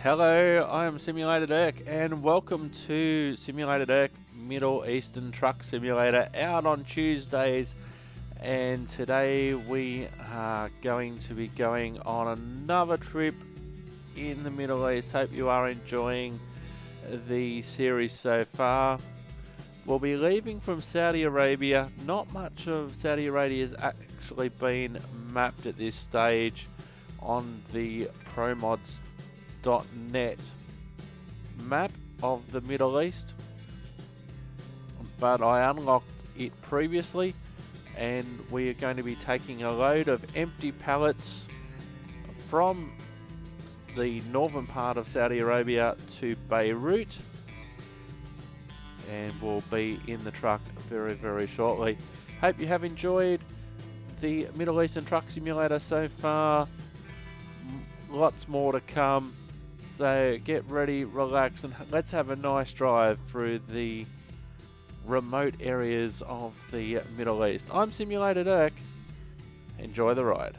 Hello, I am Simulator Dirk, and welcome to Simulator Dirk Middle Eastern Truck Simulator out on Tuesdays. And today we are going to be going on another trip in the Middle East. Hope you are enjoying the series so far. We'll be leaving from Saudi Arabia. Not much of Saudi Arabia has actually been mapped at this stage on the ProMods.net map of the Middle East, but I unlocked it previously, and we are going to be taking a load of empty pallets from the northern part of Saudi Arabia to Beirut, and we'll be in the truck very shortly. Hope you have enjoyed the Middle Eastern Truck Simulator so far. Lots more to come. So get ready, relax, and let's have a nice drive through the remote areas of the Middle East. I'm Simulator Dirk. Enjoy the ride.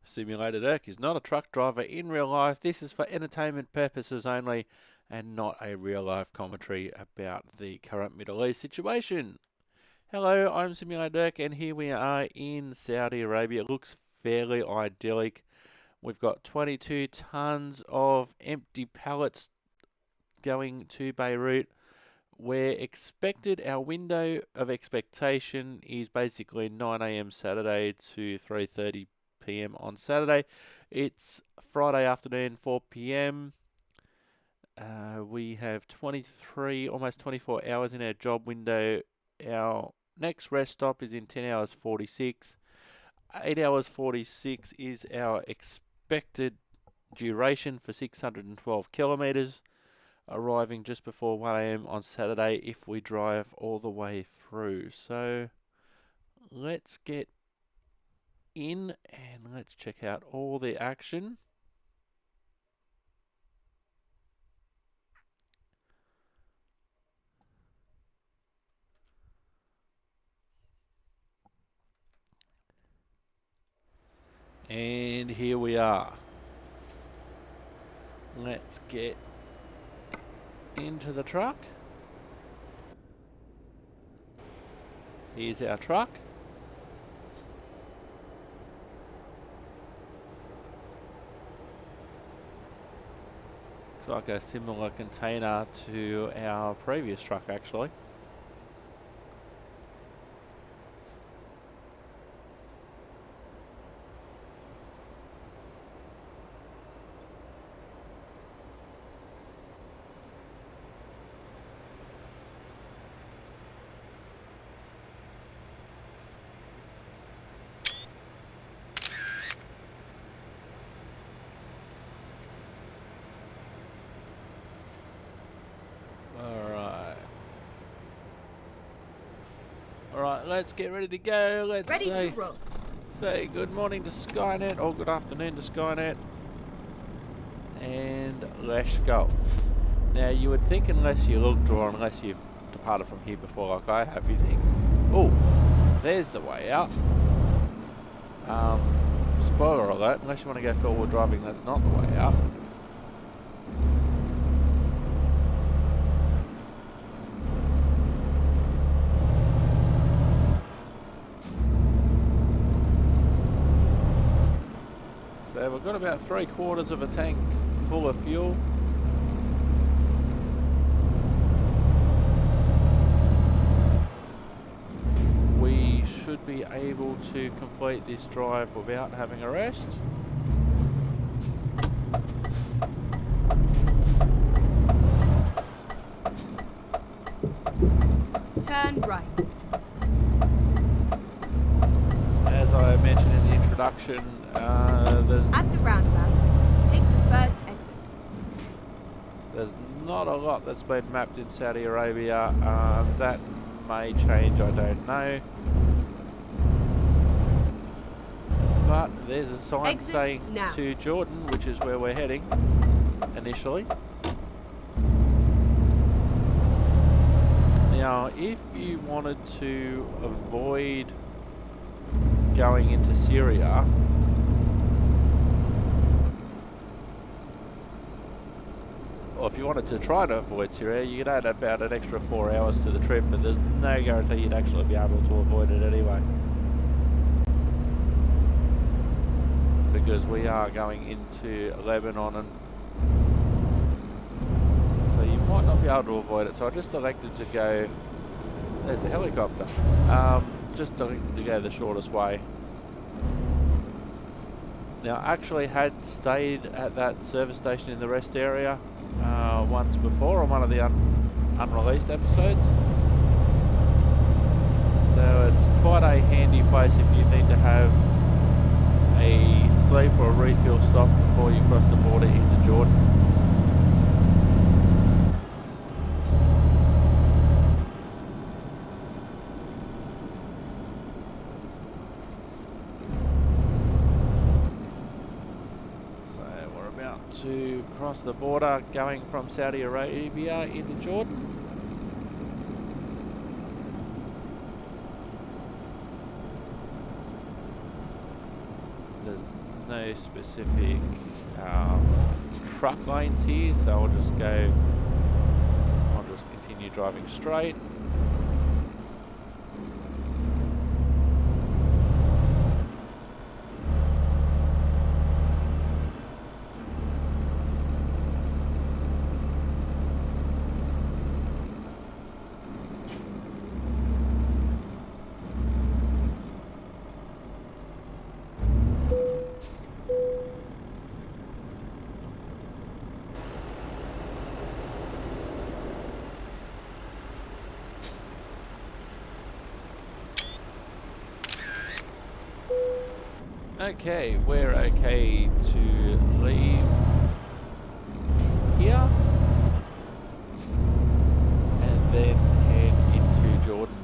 Simulator Dirk is not a truck driver in real life. This is for entertainment purposes only and not a real life commentary about the current Middle East situation. Hello, I'm Simulator Dirk, and here we are in Saudi Arabia. It looks fairly idyllic. We've got 22 tons of empty pallets going to Beirut. We're expected, our window of expectation is basically 9 AM Saturday to 3:30 PM on Saturday. It's Friday afternoon, 4 PM. We have 23, almost 24 hours in our job window. Our next rest stop is in 10 hours 46. 8 hours 46 is our expected duration for 612 kilometers, arriving just before 1 AM on Saturday if we drive all the way through. So let's get in and let's check out all the action. And here we are. Let's get into the truck. Here's our truck. Like a similar container to our previous truck, actually. Alright, let's get ready to go. Let's say good morning to Skynet, or good afternoon to Skynet. And let's go. Now you would think unless you looked or unless you've departed from here before like I have, you think, oh, there's the way out. Spoiler alert, unless you want to go four-wheel driving, that's not the way out. So we've got about 3/4 of a tank full of fuel. We should be able to complete this drive without having a rest. Turn right. As I mentioned in the introduction, there's At the roundabout, take the first exit. There's not a lot that's been mapped in Saudi Arabia. That may change, I don't know. But there's a sign Exit saying now. to Jordan, which is where we're heading initially. Now, if you wanted to avoid going into Syria, or if you wanted to try to avoid Syria, you could add about an extra 4 hours to the trip, but there's no guarantee you'd actually be able to avoid it anyway. Because we are going into Lebanon, and so you might not be able to avoid it. So I just elected to go, there's a helicopter, just elected to go the shortest way. Now, I actually had stayed at that service station in the rest area once before on one of the unreleased episodes. So it's quite a handy place if you need to have a sleep or a refuel stop before you cross the border into Jordan. To cross the border going from Saudi Arabia into Jordan. There's no specific truck lanes here, so I'll just continue driving straight. Okay, we're okay to leave here and then head into Jordan.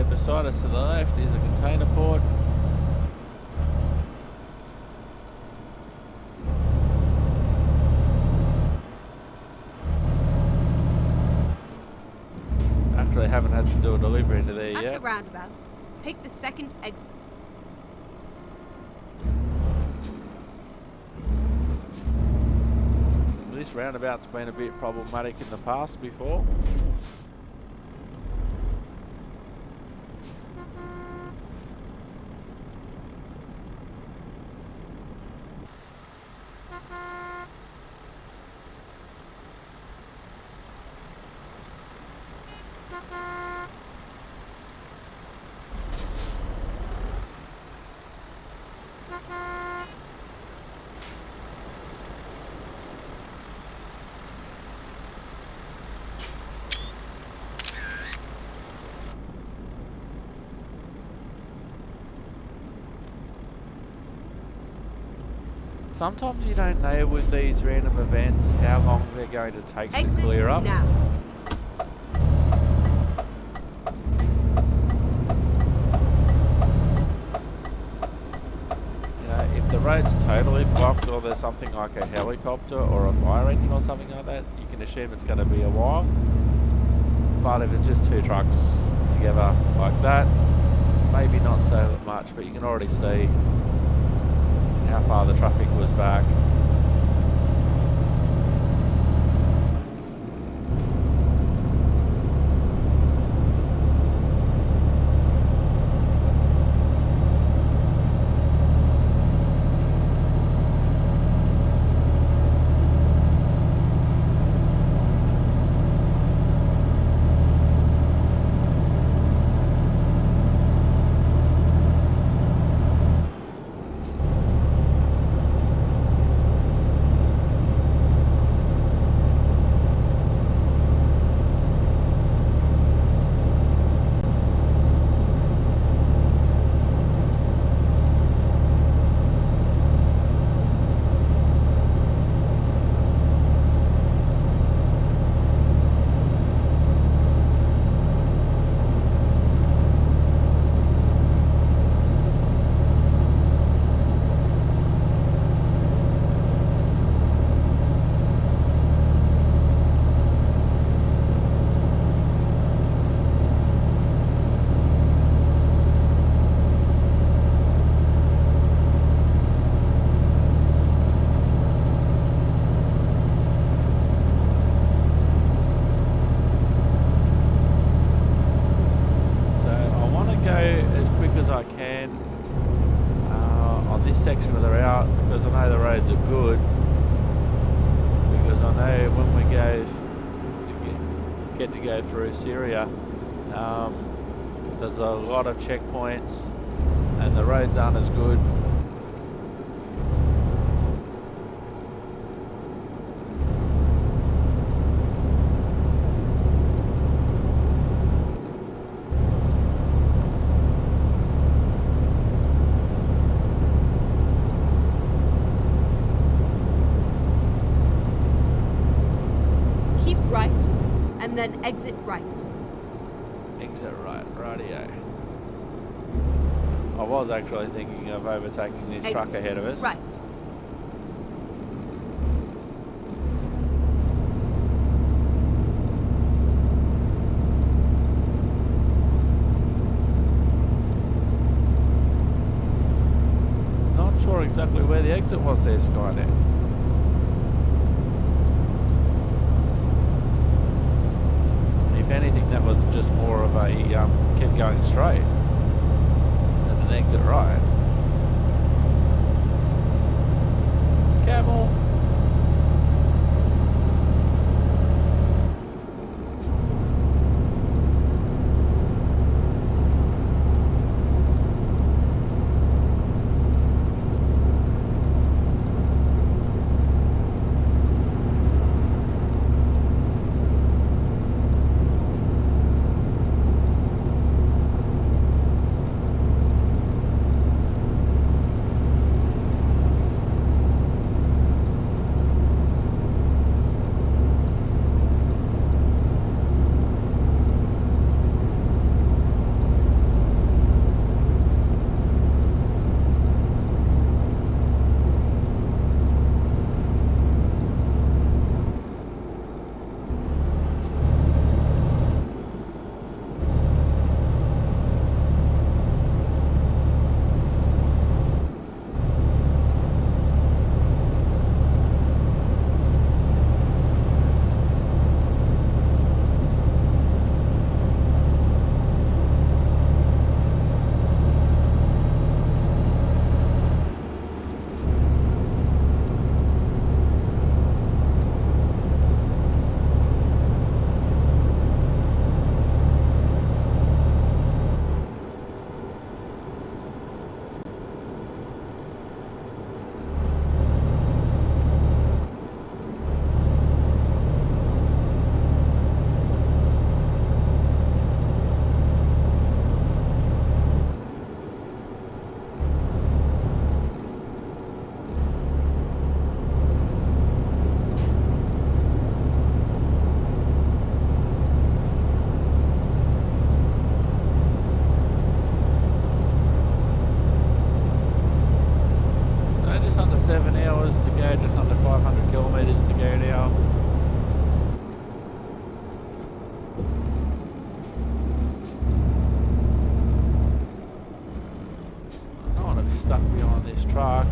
Beside us to the left is a container port. Actually, I haven't had to do a delivery into there yet. At the roundabout, take the second exit. This this roundabout's been a bit problematic in the past before. Sometimes you don't know with these random events how long they're going to take to Exit clear up. now. You know, if the road's totally blocked or there's something like a helicopter or a fire engine or something like that, you can assume it's going to be a while. But if it's just two trucks together like that, maybe not so much, but you can already see how far the traffic was back. Section of the route because I know the roads are good, because I know when we get to go through Syria, there's a lot of checkpoints and the roads aren't as good. And then exit right. Exit right, rightio. I was actually thinking of overtaking this truck ahead of us. Right. Not sure exactly where the exit was there, Skynet. If anything, that was just more of a kept going straight and an exit right. Camel. Yeah, just under 500 kilometres to go now. I don't want to be stuck behind this truck.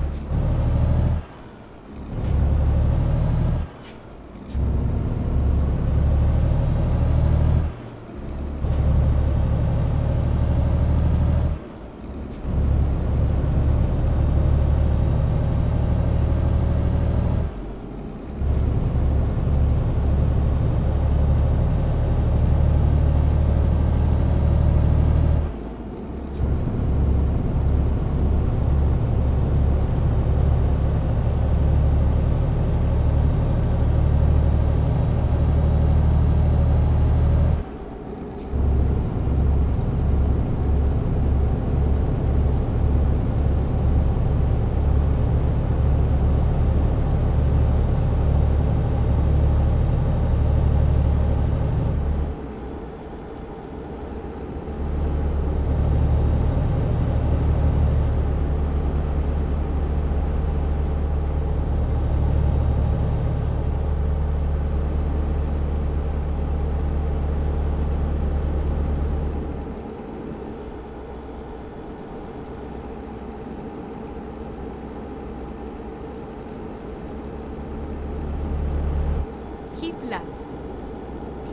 Keep left.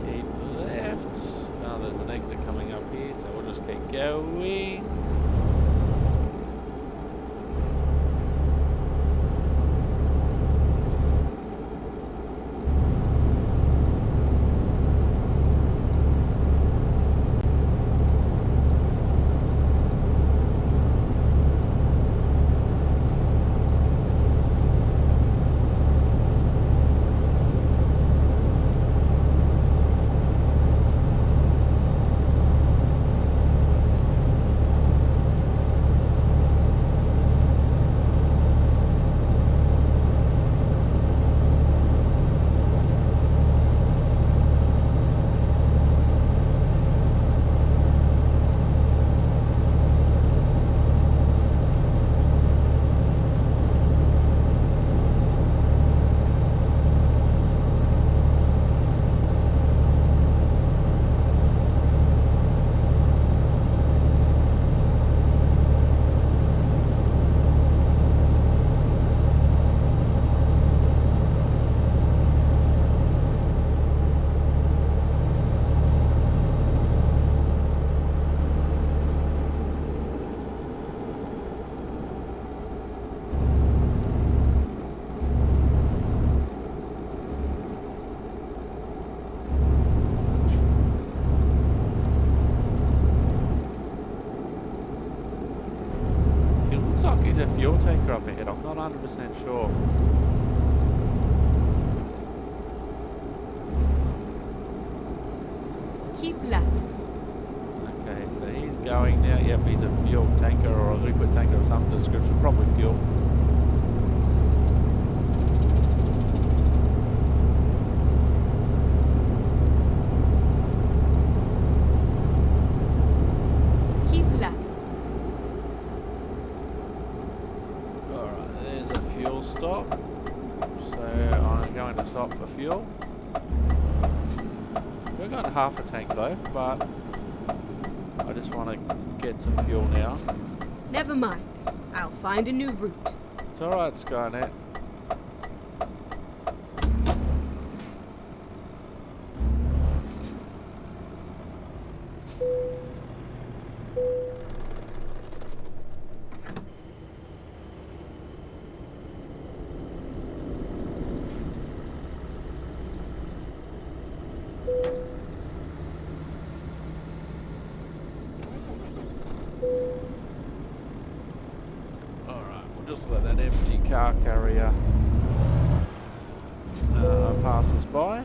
Keep left. Now there's an exit coming up here, so we'll just keep going. There's a fuel tanker up ahead, I'm not 100% sure. Keep left. Okay, so he's going now. Yep, he's a fuel tanker or a liquid tanker of some description, probably fuel. Keep left. Alright, there's a fuel stop. So I'm going to stop for fuel. We've got half a tank left, but I just want to get some fuel now. Never mind. I'll find a new route. It's alright, Skynet. Just let that empty car carrier pass us by.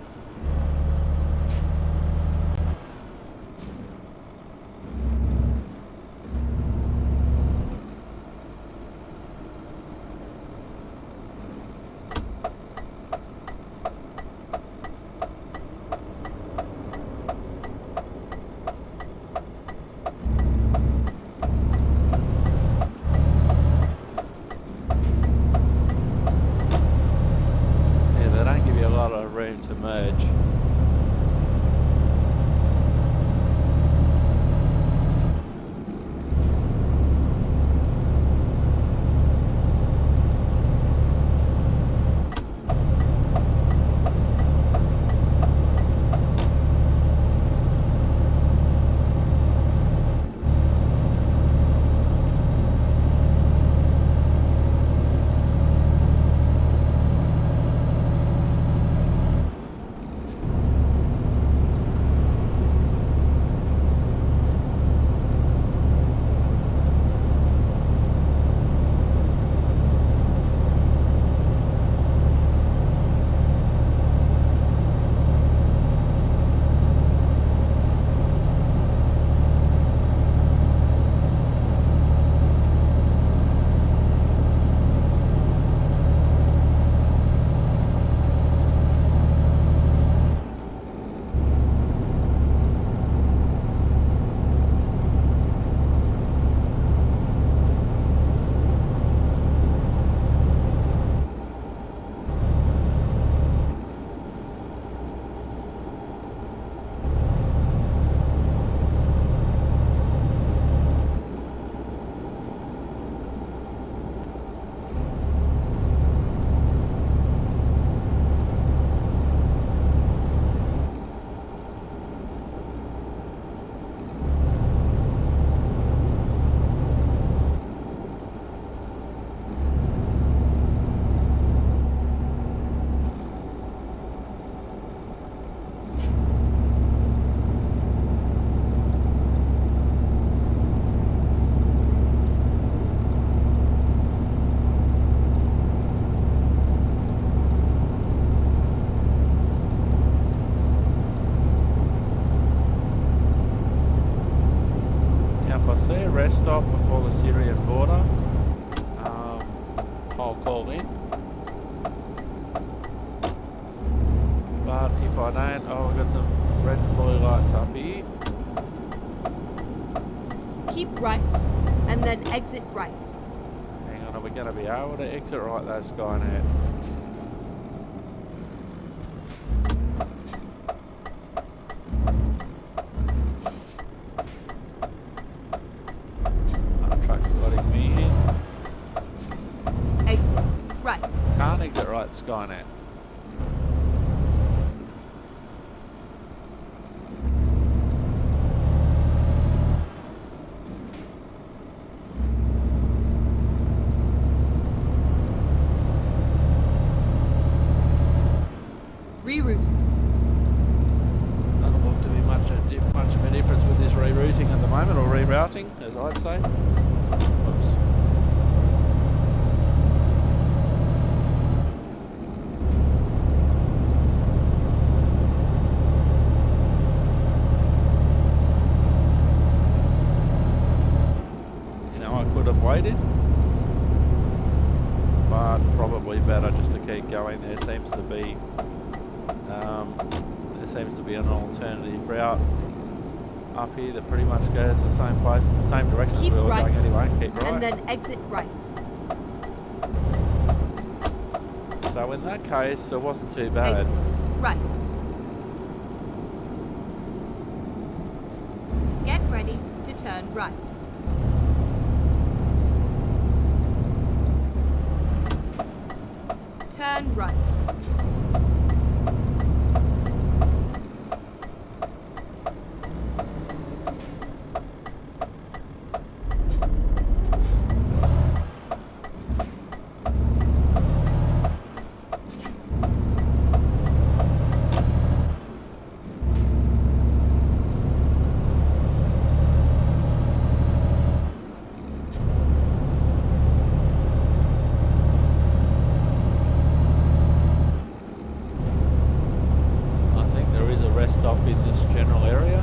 I'll call in. But if I don't, oh, we've got some red and blue lights up here. Keep right, and then exit right. Hang on, are we going to be able to exit right though, Skynet? Truck's letting me in. Exit right. Can't exit right, Skynet. Reroute. Doesn't look to be much of a difference with this rerouting at the moment, or rerouting, as I'd say. Oops. Now I could have waited, but probably better just to keep going. There seems to be an alternative route up here that pretty much goes the same place, the same direction as Keep we were right. going anyway. Keep right. And then exit right. So in that case, it wasn't too bad. Exit right. Get ready to turn right. Turn right. Stop in this general area.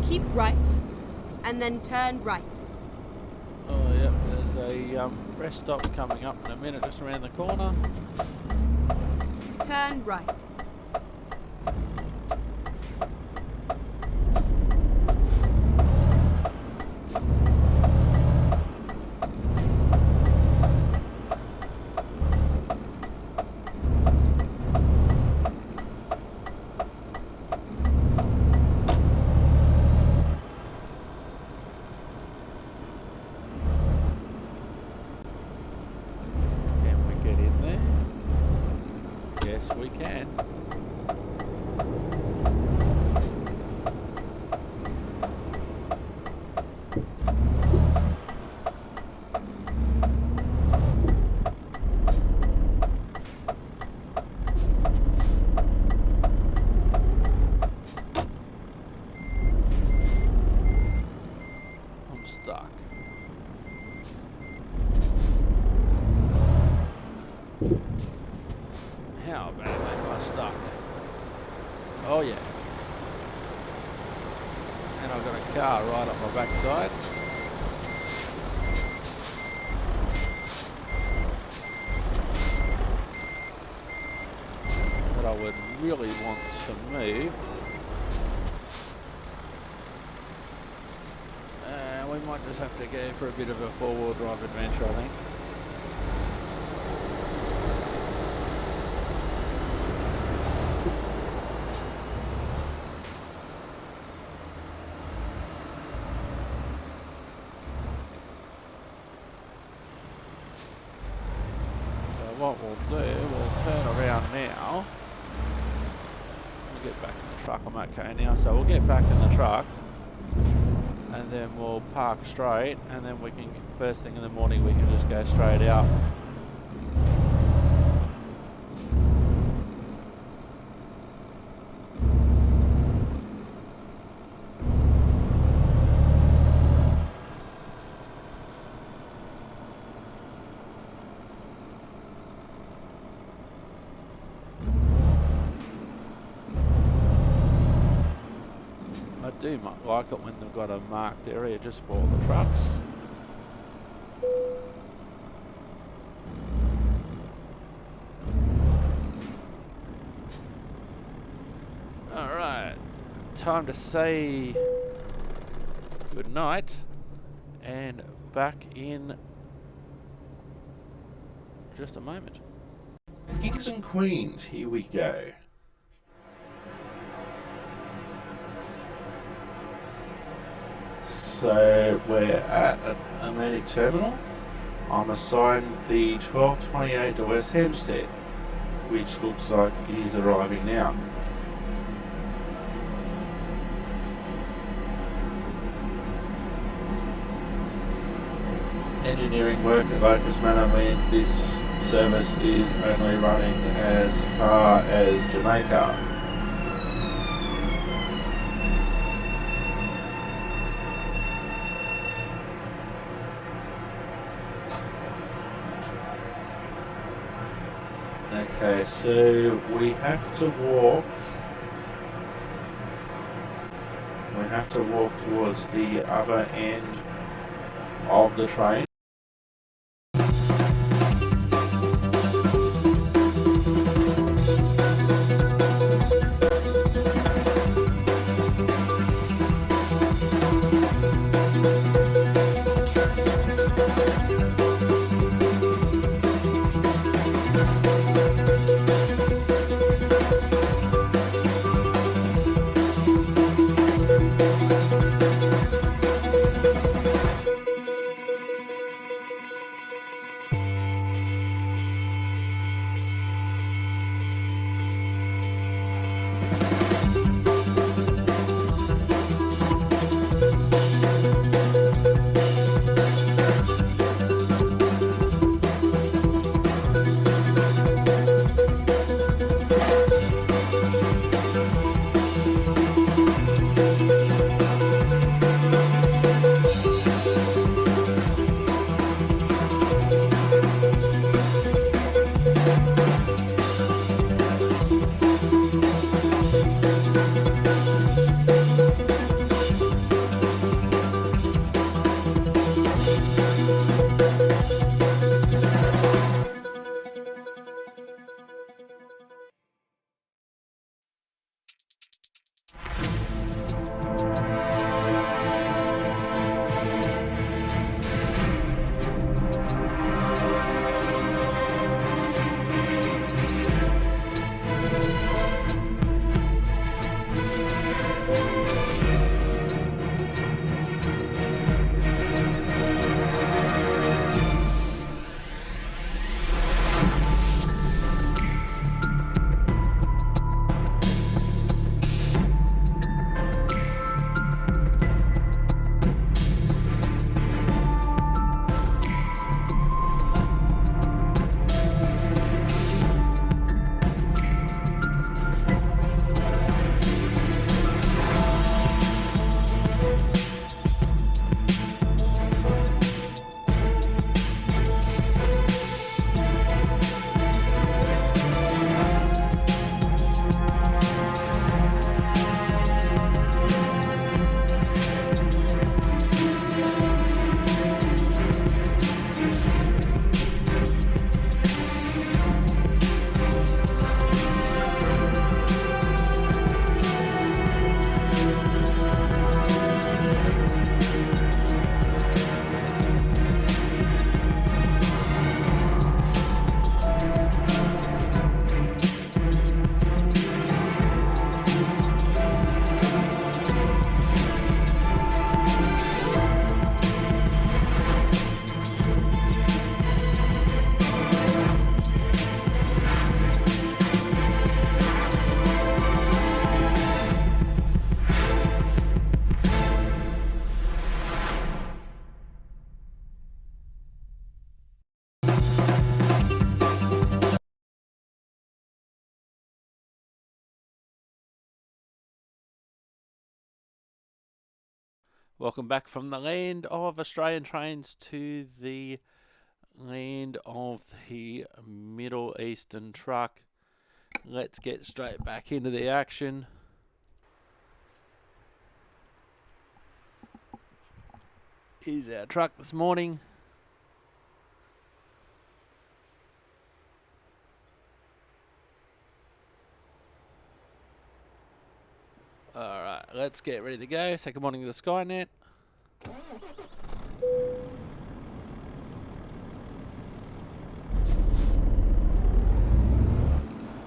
Keep right, and then turn right. Oh, yep, there's a rest stop coming up in a minute, just around the corner. Turn right. Yes, we can. I'm stuck. How badly am I stuck? Oh yeah. And I've got a car right up my backside. That I would really want to move. We might just have to go for a bit of a four-wheel drive adventure, I think. What we'll do, we'll turn around now. We'll get back in the truck. I'm okay now, so we'll get back in the truck and then we'll park straight, and then we can, first thing in the morning, we can just go straight out I do like it when they've got a marked area just for the trucks. Alright, time to say good night and back in just a moment. Kings and Queens, here we go. So we're at a Atlantic Terminal. I'm assigned the 1228 to West Hempstead, which looks like it is arriving now. Engineering work at Locust Manor means this service is only running as far as Jamaica. Okay, so we have to walk. We have to walk towards the other end of the train. Welcome back from the land of Australian trains to the land of the Middle Eastern truck. Let's get straight back into the action. Here's our truck this morning. Alright, let's get ready to go. Say good morning to Skynet.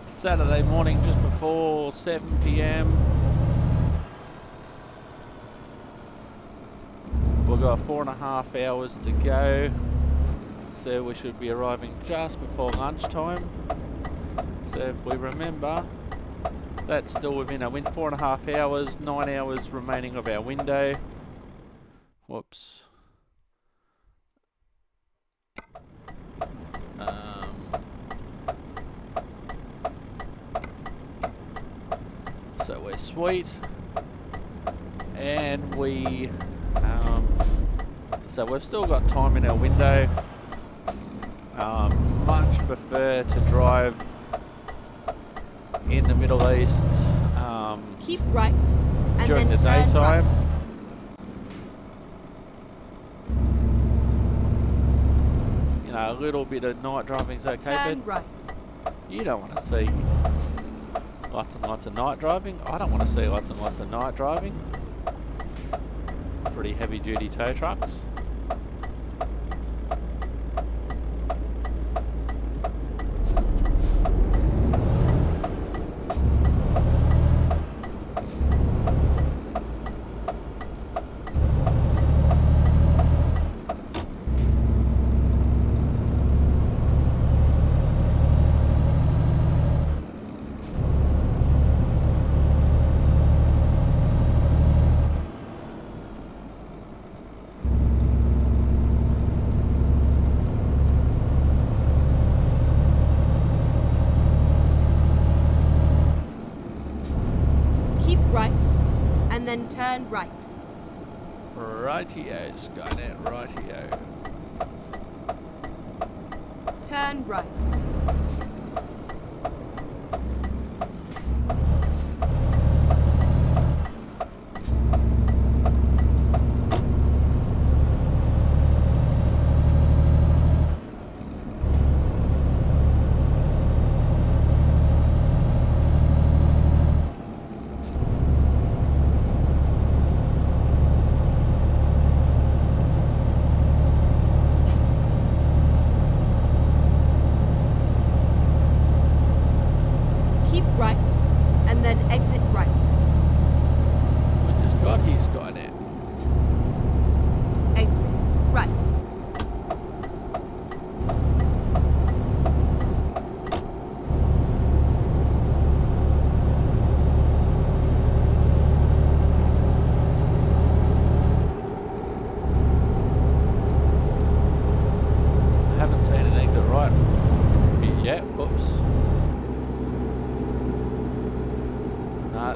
Saturday morning just before 7 p.m. We've got 4.5 hours to go, so we should be arriving just before lunchtime. So if we remember, that's still within our 4.5 hours, 9 hours remaining of our window. Whoops. So we're sweet, and so we've still got time in our window. Much prefer to drive in the Middle East Keep right and during the then turn daytime. right. You know, a little bit of night driving's okay, Turn but right. you don't want to see lots and lots of night driving. I don't want to see lots and lots of night driving. Pretty heavy duty tow trucks. Right, and then turn right. Rightio, Skynet, rightio. Turn right. Right, and then exit right. We just got here, Skynet. Exit right. I haven't seen an exit right yet. Whoops.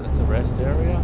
That's a rest area.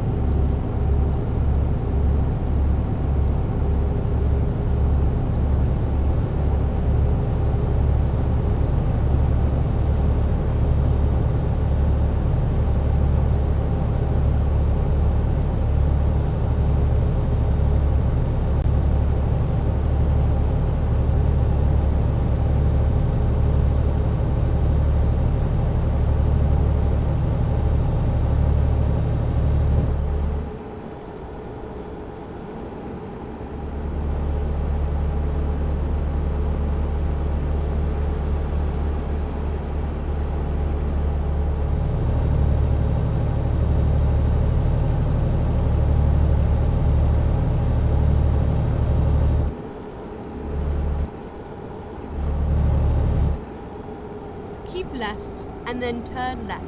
Keep left, and then turn left.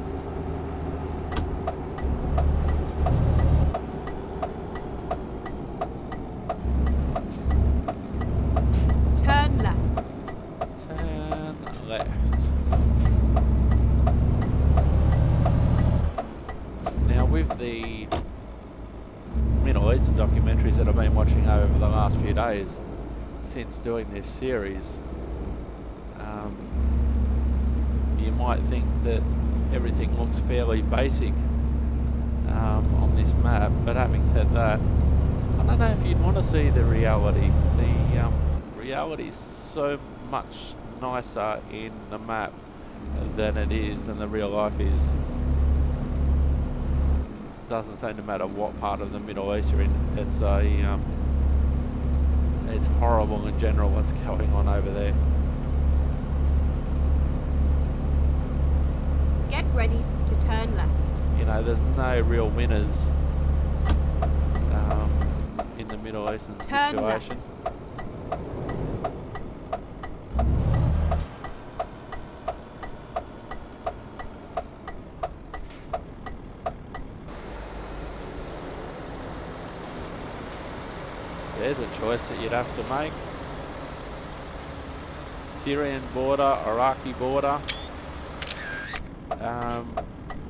Turn left. Turn left. Now with the Middle Eastern documentaries that I've been watching since doing this series, you might think that everything looks fairly basic on this map, but having said that, I don't know if you'd want to see the reality. The reality is so much nicer in the map than the real life is. Doesn't seem to matter what part of the Middle East you're in. It's it's horrible in general what's going on over there. Get ready to turn left. You know, there's no real winners in the Middle Eastern Turn situation. There's a choice that you'd have to make. Syrian border, Iraqi border.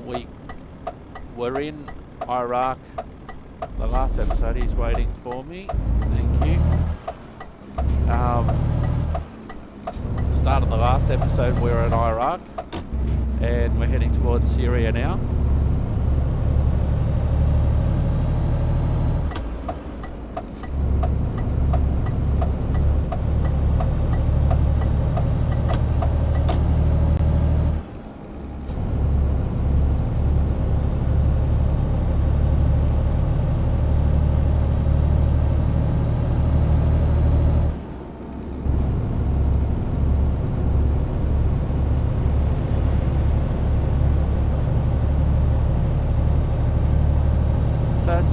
We were in Iraq. The last episode, he's waiting for me. Thank you. Start of the last episode, we were in Iraq, and we're heading towards Syria now.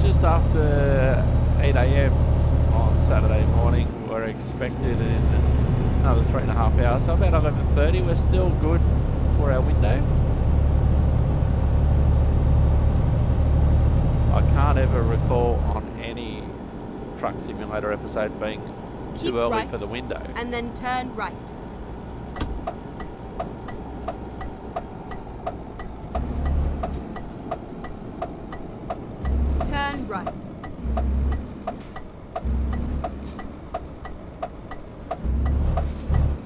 Just after 8 AM on Saturday morning, we're expected in another 3.5 hours, so about 11:30. We're still good for our window. I can't ever recall on any truck simulator episode being too early right, for the window. And then turn right. Turn right.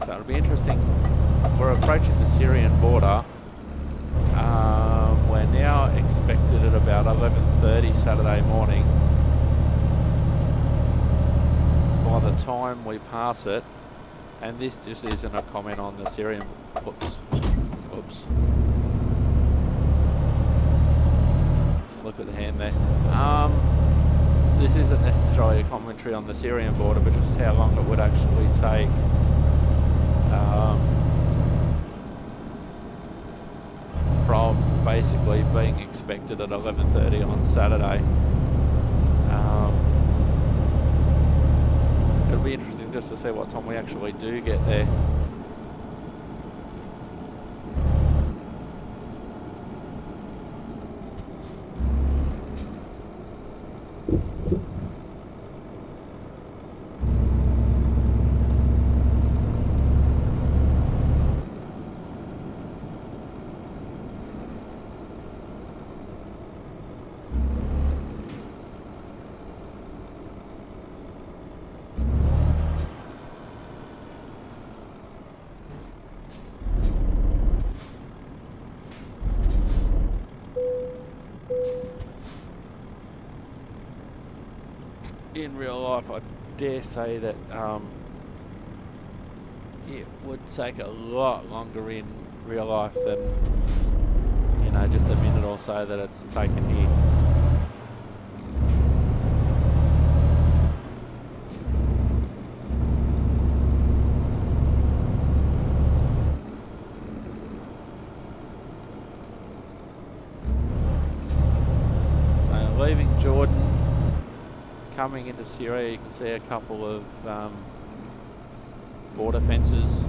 So it'll be interesting. We're approaching the Syrian border. We're now expected at about 11:30 Saturday morning. By the time we pass it, and this just isn't a comment on the Syrian. Oops. Slip of the hand there. This isn't necessarily a commentary on the Syrian border, but just how long it would actually take from basically being expected at 11:30 on Saturday. It'll be interesting just to see what time we actually do get there. In real life, I dare say that it would take a lot longer in real life than, you know, just a minute or so that it's taken here. So leaving Jordan, coming into Syria, you can see a couple of border fences.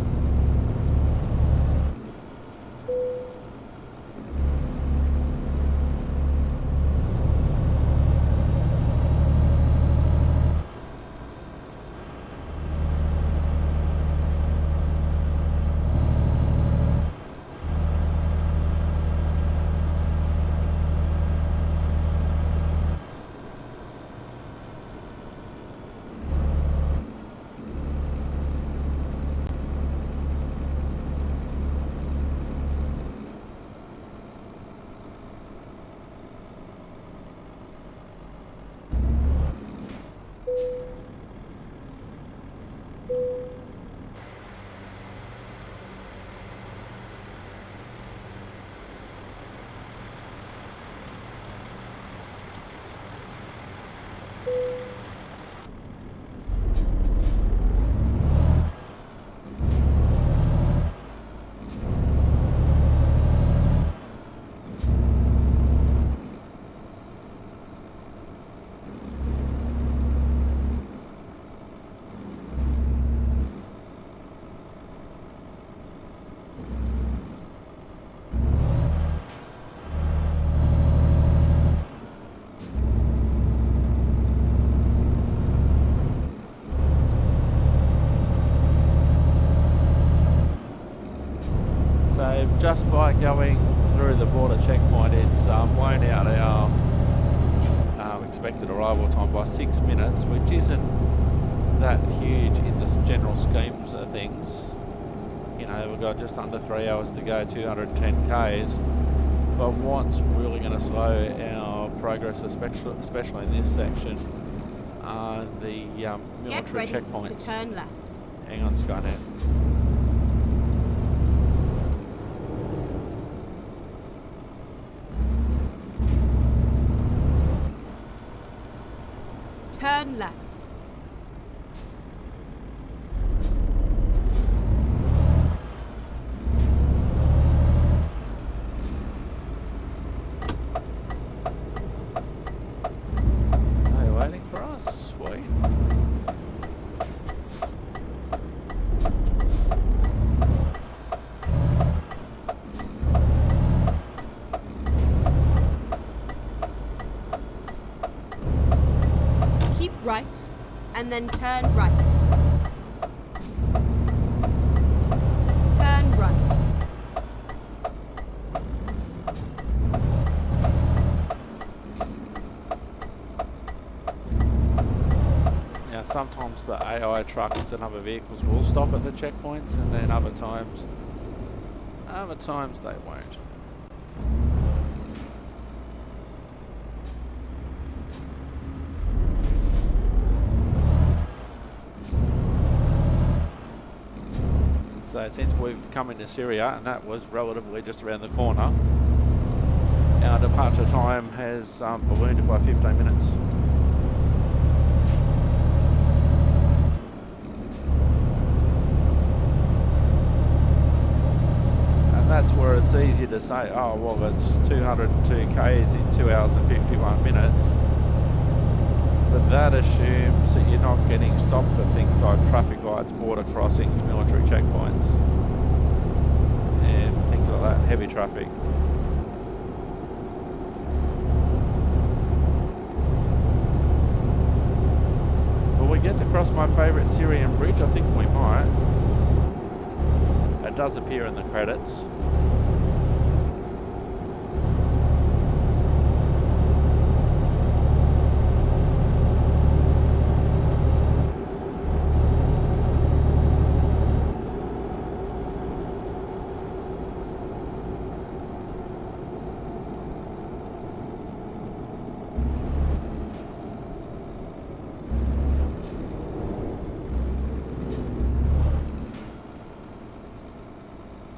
just by going through the border checkpoint, it's blown out our expected arrival time by 6 minutes, which isn't that huge in the general schemes of things. You know, we've got just under 3 hours to go, 210 Ks. But what's really going to slow our progress, especially in this section, are the military checkpoints. To turn left. Hang on, Skynet. Turn left. They're waiting for us. Sweet. Keep right, and then turn right. Turn right. Now, sometimes the AI trucks and other vehicles will stop at the checkpoints, and then other times they won't. So since we've come into Syria, and that was relatively just around the corner, our departure time has ballooned by 15 minutes. And that's where it's easy to say, oh, well, it's 202 Ks in 2 hours and 51 minutes. But that assumes that you're not getting stopped at things like traffic lights, border crossings, military checkpoints, and things like that, heavy traffic. Will we get to cross my favourite Syrian bridge? I think we might. It does appear in the credits.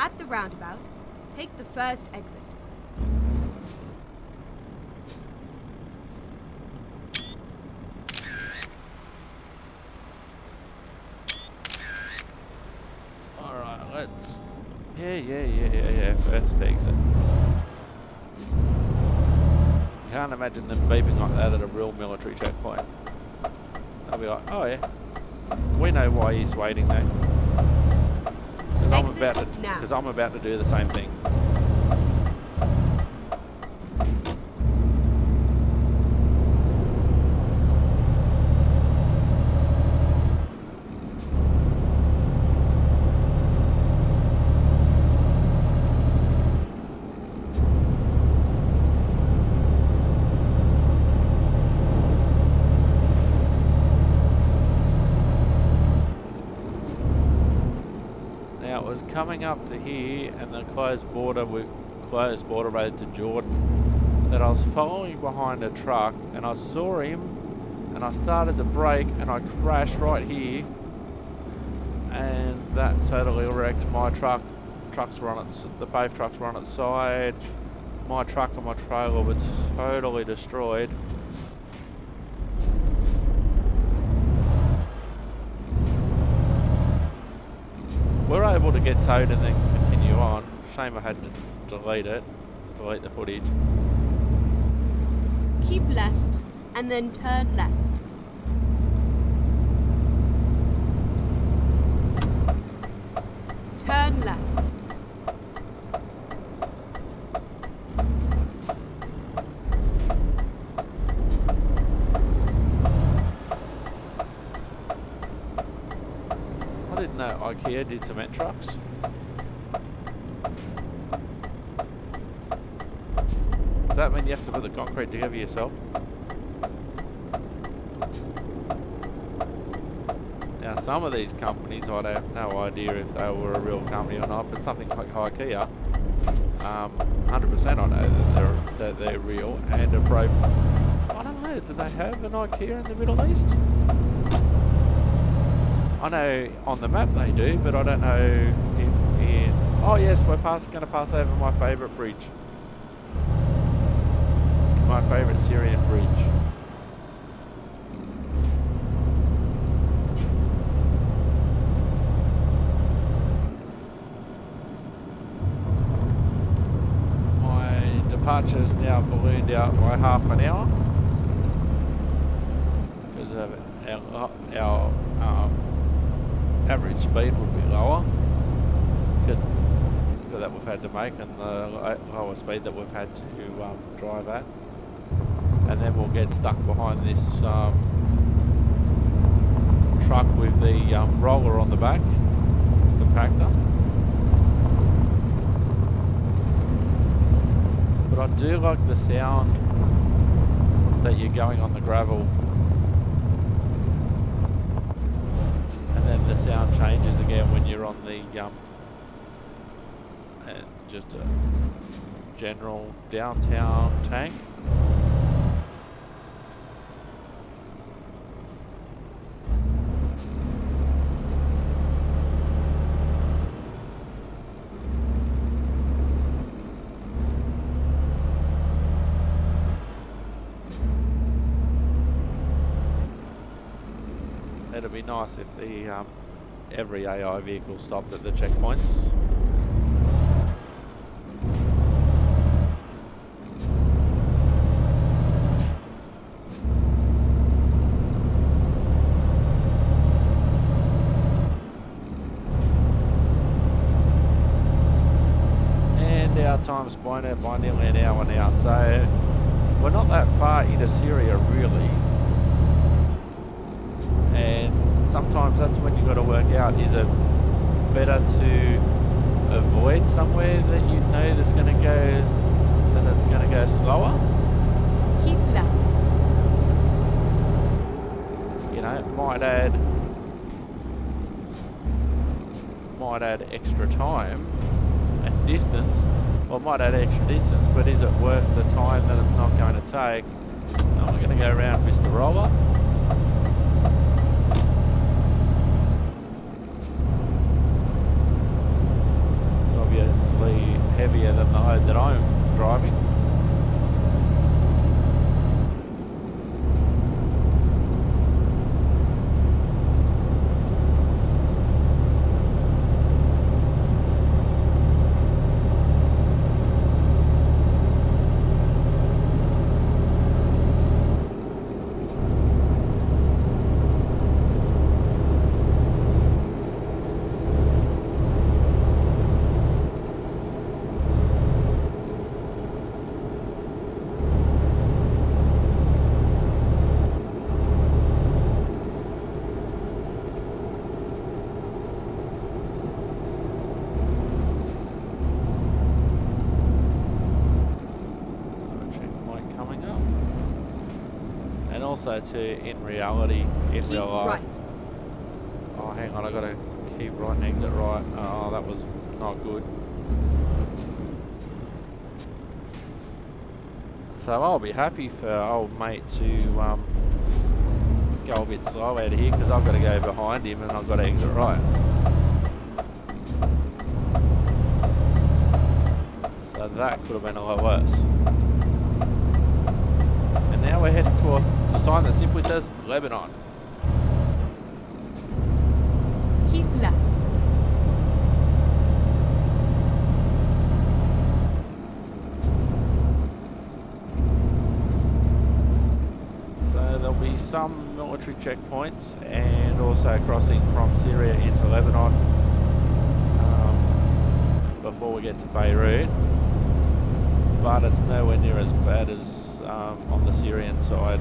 At the roundabout, take the first exit. Alright, let's... Yeah. First exit. Can't imagine them beeping like that at a real military checkpoint. They'll be like, oh yeah, we know why he's waiting there. Because I'm about to do the same thing. Now it was coming up to here and the closed border road to Jordan that I was following behind a truck, and I saw him and I started to brake and I crashed right here, and that totally wrecked my truck. Both trucks were on its side. My truck and my trailer were totally destroyed. We're able to get towed and then continue on. Shame I had to delete the footage. Keep left, and then turn left. Turn left. I didn't know IKEA did cement trucks. Does that mean you have to put the concrete together yourself? Now, some of these companies, I'd have no idea if they were a real company or not, but something like IKEA, 100% I know that they're real and a pro. I don't know, do they have an IKEA in the Middle East? I know on the map they do, but I don't know if in... Oh yes, we're going to pass over my favourite bridge. My favourite Syrian bridge. Departure's now ballooned out by half an hour because of our average speed would be lower that we've had to make, and the lower speed that we've had to drive at, and then we'll get stuck behind this truck with the roller on the back, compactor. But I do like the sound that you're going on the gravel, and then the sound changes again when you're on the and just a general downtown tank. It'd be nice if the every AI vehicle stopped at the checkpoints. And our time's blown out by nearly an hour now, so we're not that far into Syria really. And sometimes that's when you've got to work out, is it better to avoid somewhere that you know that's going to go, that it's going to go slower? Keep left. You know, it might add extra time and distance, well, it might add extra distance, but is it worth the time that it's not going to take? I'm going to go around Mr. Roller. Obviously heavier than the load that I'm driving. Also in reality, in Keep real life. right. Oh, hang on, I gotta keep right and exit right. Oh, that was not good. So I'll be happy for old mate to go a bit slow out of here, because I've got to go behind him and I've got to exit right. So that could have been a lot worse. And now we're heading towards a sign that simply says Lebanon. Keep left. So there'll be some military checkpoints and also crossing from Syria into Lebanon before we get to Beirut. But it's nowhere near as bad as on the Syrian side.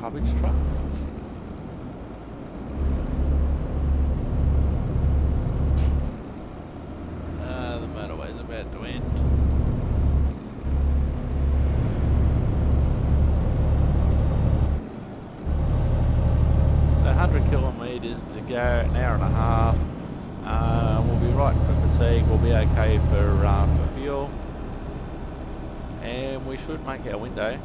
garbage truck. The motorway's about to end. So 100 kilometres to go, an hour and a half. We'll be right for fatigue. We'll be okay for fuel, and we should make our window.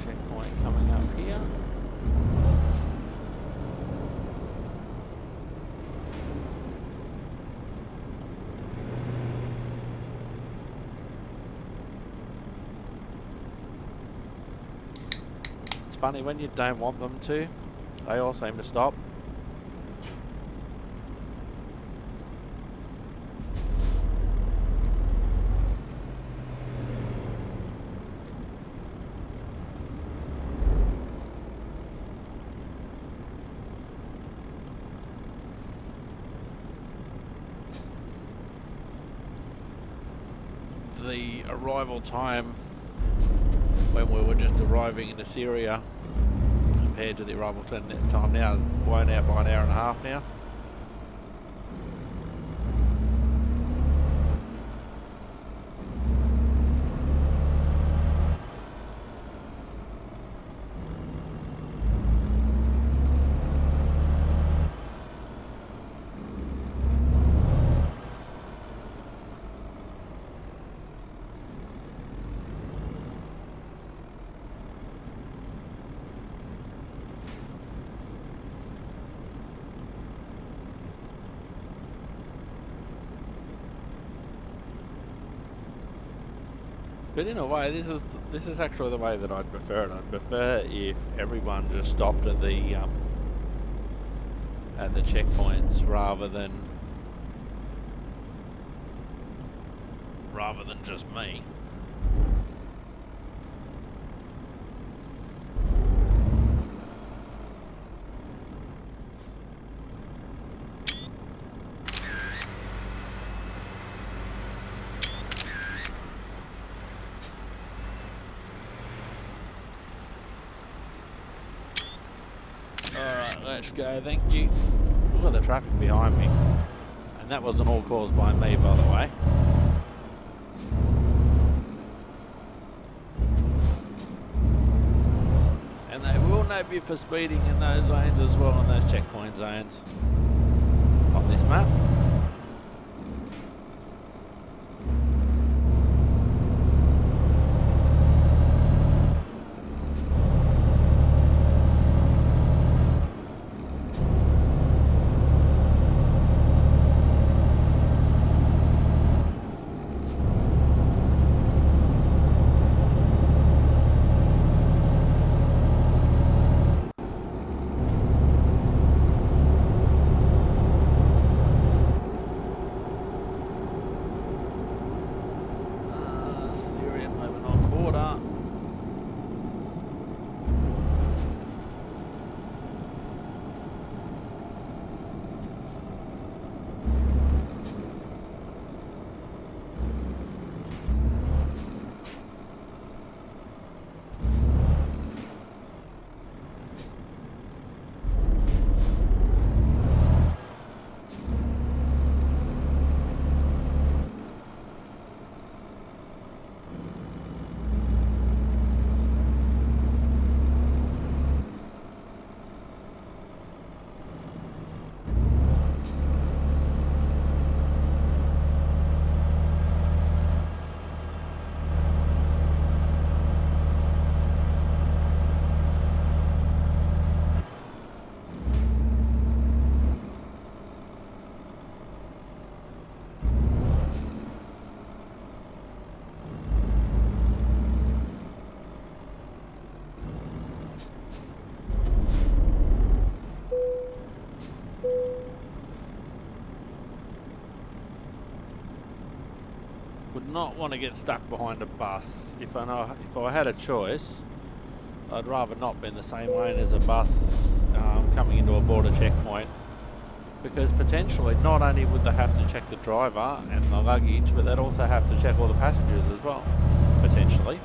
Checkpoint coming up here. It's funny when you don't want them to, they all seem to stop. The arrival time when we were just arriving into Syria compared to the arrival time now is blown out by an hour and a half now. But in a way, this is actually the way that I'd prefer it. I'd prefer if everyone just stopped at the checkpoints rather than just me. Alright, let's go, thank you. Look at the traffic behind me. And that wasn't all caused by me, by the way. And they will note you for speeding in those zones as well, in those checkpoint zones on this map. not want to get stuck behind a bus. If I had a choice, I'd rather not be in the same lane as a bus coming into a border checkpoint, because potentially not only would they have to check the driver and the luggage, but they'd also have to check all the passengers as well, potentially.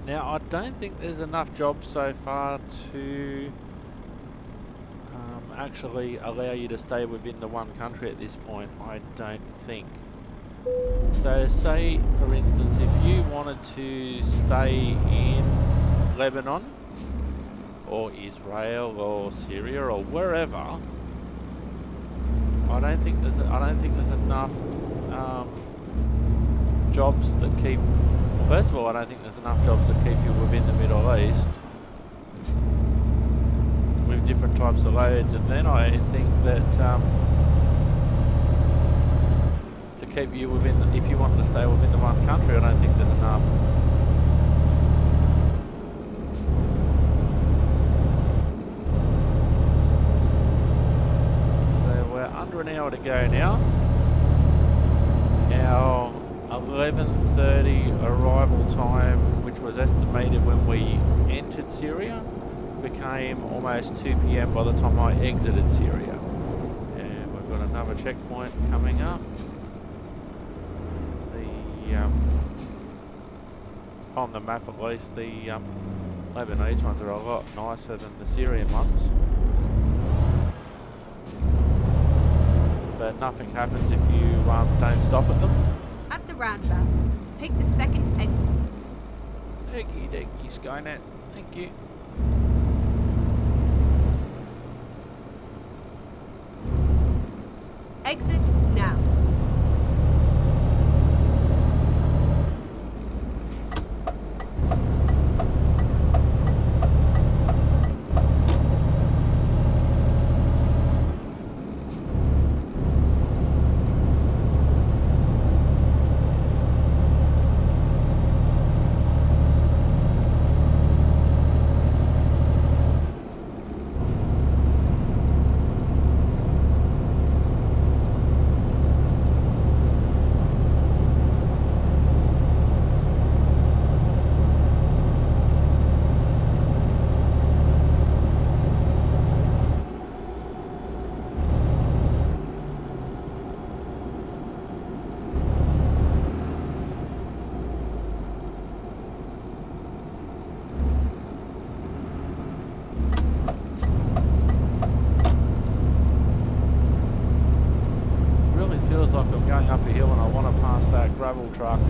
Now, I don't think there's enough jobs so far to actually allow you to stay within the one country at this point, I don't think. So say, for instance, if you wanted to stay in Lebanon or Israel or Syria or wherever, I don't think there's enough jobs that keep. First of all, I don't think there's enough jobs that keep you within the Middle East with different types of loads, and then I think that to keep you within, if you wanted to stay within the one country, I don't think there's enough. So we're under an hour to go now. Our 11:30 arrival time, which was estimated when we entered Syria, became almost 2 p.m. by the time I exited Syria. And we've got another checkpoint coming up. On the map at least, the Lebanese ones are a lot nicer than the Syrian ones. But nothing happens if you don't stop at them. At the roundabout, take the second exit. Okie dokie, Skynet. Thank you. Exit now. Feels like I'm going up a hill and I want to pass that gravel truck.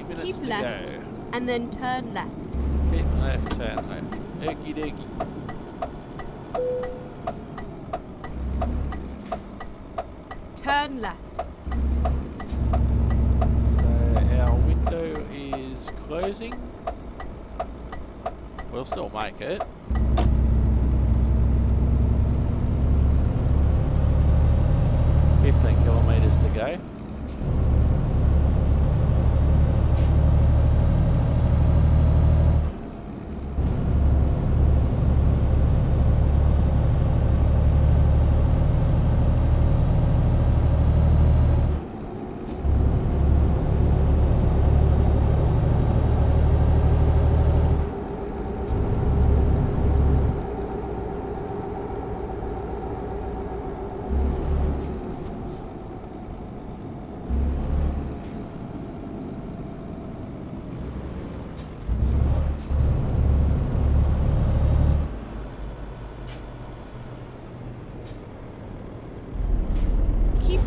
Minutes Keep to left, go. and then turn left. Keep left, turn left. Okie dokie. Turn left. So our window is closing. We'll still make it. Kilometres to go.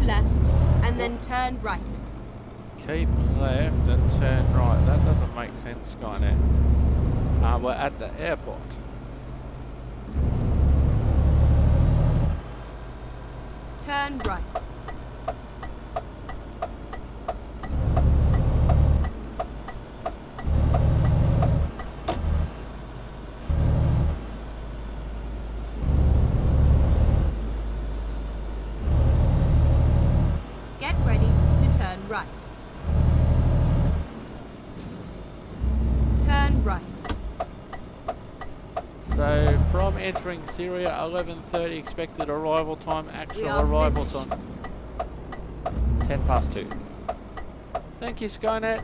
Left and then turn right. Keep left and turn right. That doesn't make sense, Skynet. We're at the airport. Turn right. Right. Turn right. So from entering Syria, 11:30 expected arrival time, actual arrival time 2:10. Thank you, Skynet.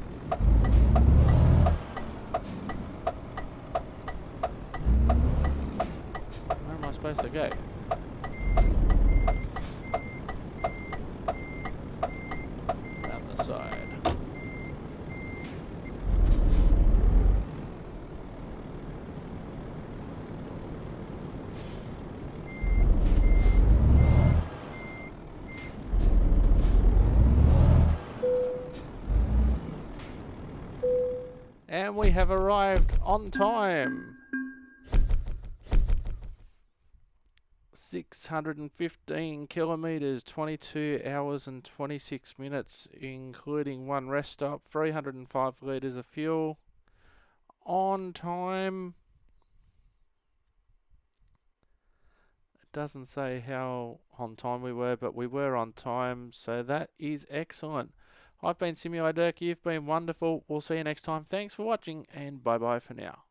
Where am I supposed to go? Side. And we have arrived on time. 615 kilometres, 22 hours and 26 minutes, including one rest stop, 305 litres of fuel. On time. It doesn't say how on time we were, but we were on time, so that is excellent. I've been Simulator Dirk, you've been wonderful. We'll see you next time. Thanks for watching, and bye-bye for now.